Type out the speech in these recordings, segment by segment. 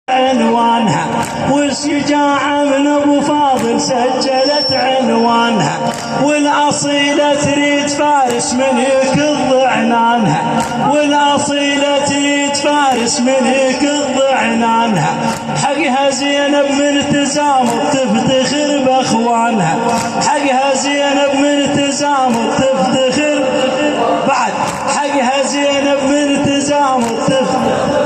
عنوانها، والشجاعة من ابو فاضل سجلت عنوانها، والاصيلة تريد فارس من يكض عنانها، والاصيلة تريد فارس من يكض عنانها، حقها زينب من تزامر تفتخر باخوانها، حقها زينب من تزامر تفتخر بعد، حقها زينب من تزامر تفتخر.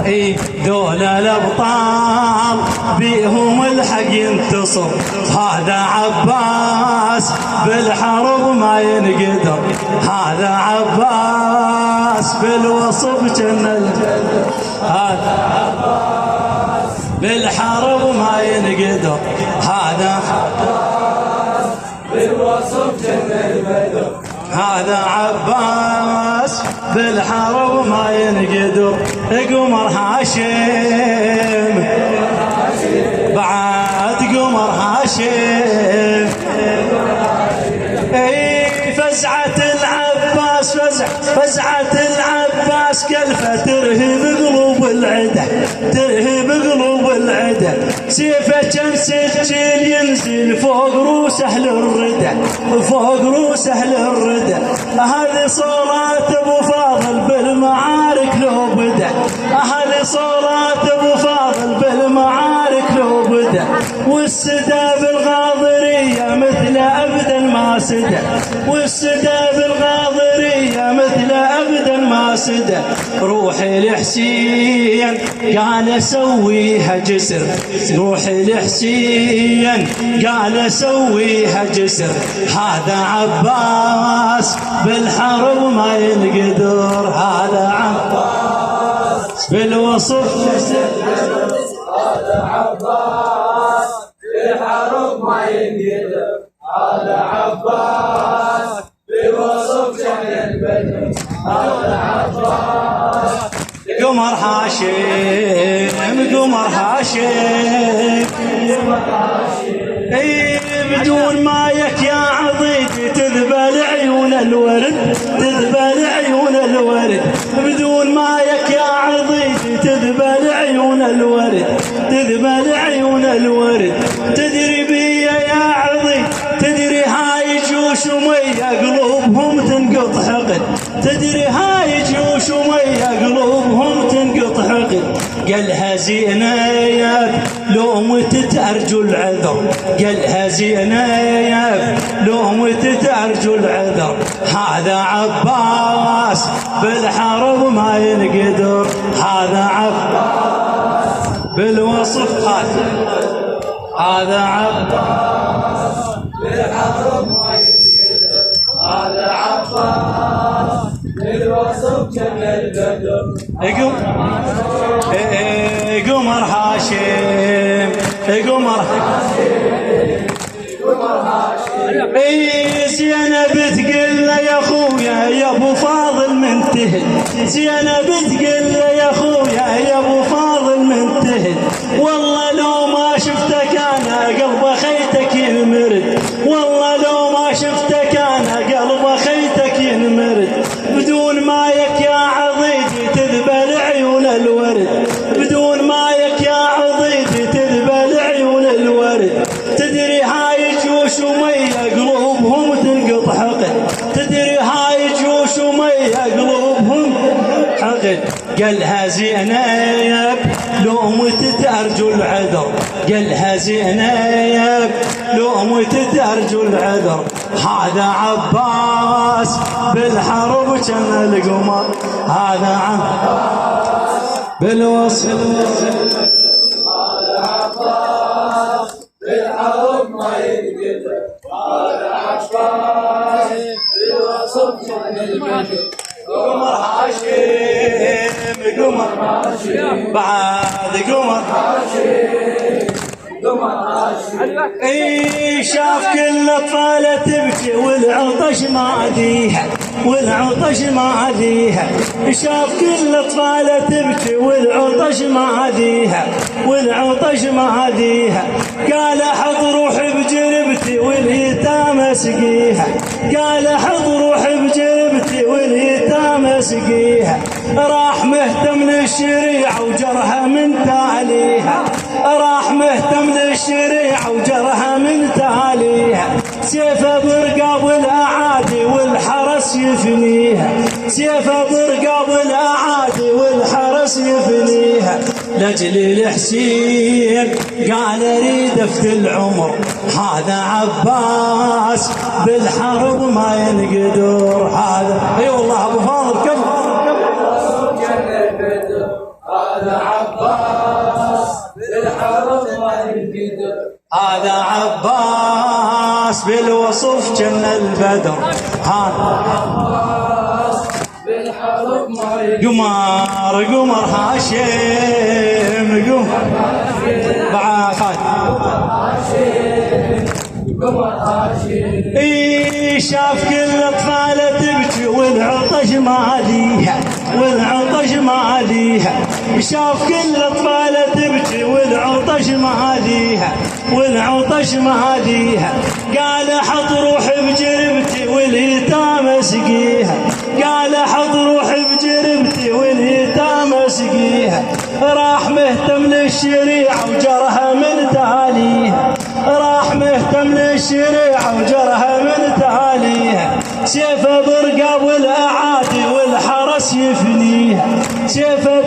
اي دول الابطال بيهم الحق ينتصر، هذا عباس بالحرب ما ينقدر، هذا عباس بالوصف جن الجدر، هذا عباس بالحرب ما ينقدر، هذا عباس بالوصف جن البدر، هذا عباس بالحرب ما ينقدر. قمر هاشم بعد قمر هاشم، اي فزعة العباس فزعة العباس كلفة ترهب قلوب العدة، ترهب قلوب العدة، سيفه كم سجل ينزل فوق روس اهل الردى، فوق روس اهل الردى، هذه صورات ابو فاضل بالمعارك لو بدا، هذه صورات ابو فاضل بالمعارك لو بدا، والسدى بالغاضرية مثل ابدا ما سدى، والسدى بالغاضرية مثل ابدا ما سدى، روحي لحسين قال اسويها جسر، روحي لحسين قال اسويها جسر، هذا عباس بالحرب ما ينقدر، هذا عباس بالوصف جسر، هذا عباس بالحرب ما ينقدر، هذا عباس بالوصف جن البدر، هذا عباس. قمر هاشم قمر هاشم، اي بدون مايك يا عضيدي تذبل عيون الورد، تذبل عيون الورد، بدون مايك يا عضيدي تذبل عيون الورد، تذبل عيون الورد، تدري بي يا عضيد، تدري هاي جيوش ومية قلوبهم تنقط حقد، تدري هاي جيوش ومية قلوبهم تنقط حقد، قالها زينب لو متت ارجو العذر، قالها زينب لو متت ارجو العذر، هذا عباس بالحرب ما ينقدر، هذا عباس بالوصف، هذا عباس بالحرب ما ينقدر، هذا عباس بالوصف جن البدر. قمر هاشم قمر هاشم اي زينب تقول له يا خويا يا ابو فاضل منتهي، زينب تقول له يا خويا يا ابو فاضل منتهي، والله لو ما شفتك انا قلب خيتك ينمرد، والله لو ما شفتك انا قلب خيتك ينمرد، بدون مايك يا عضيدي تذبل عيون الورد، بدون مايك يا عضيدي تذبل عيون الورد، تدري هاي جيوش ومية قلوبهم تنقط حقد، تدري هاي جيوش ومية قلوبهم حقد، قالها زينب لو متت ارجو العذر، قالها زينب لو متت ارجو العذر، هذا عباس بالحرب جن القمر، هذا عباس بالوصف، هذا عباس بالحرب ما ينقدر، هذا عباس بالوصف جن البدر. قمر هاشم قمر هاشم بعد قمر هاشم قمر هاشم، اي شاف كل اطفاله تبكي والعطش معديها، والعطش معديها، شاف كل اطفاله تبكي والعطش معديها، والعطش معديها، قال حط روحي بجربتي واليتامى اسقيها، قال حط روحي بجربتي واليتامى اسقيها، راح مهتم للشريعة وجرها من تاليها، راح مهتم للشريعة وجرها من تاليها، سيفه برقاب الأعادي والحرس يفنيها، سيفه برقاب الأعادي والحرس يفنيها، لأجل الحسين قال أريد أفتي العمر، هذا عباس بالحرب ما ينقدر، هذا اي والله ابو فاضل كفو، هذا عباس بالحرب ما ينقدر، هذا عباس بالوصف جن البدر، هذا عباس بالحرب ما ينقدر، قمر هاشم بعد قمر هاشم شاف كل اطفاله تبكي والعطش ماليها، والعطش ماليها، شاف كل اطفاله تبكي والعطش ماليها، والعطش ماليها، قال حط روح بجربتي واليتامى اسقيها، قال حط روح بجربتي واليتامى اسقيها، راح مهتم للشريعه وجرها من تاليها، راح مهتم للشريعه وجرها من تاليها، سيفه برقاب الأعادي والحرس يفنيها، سيفه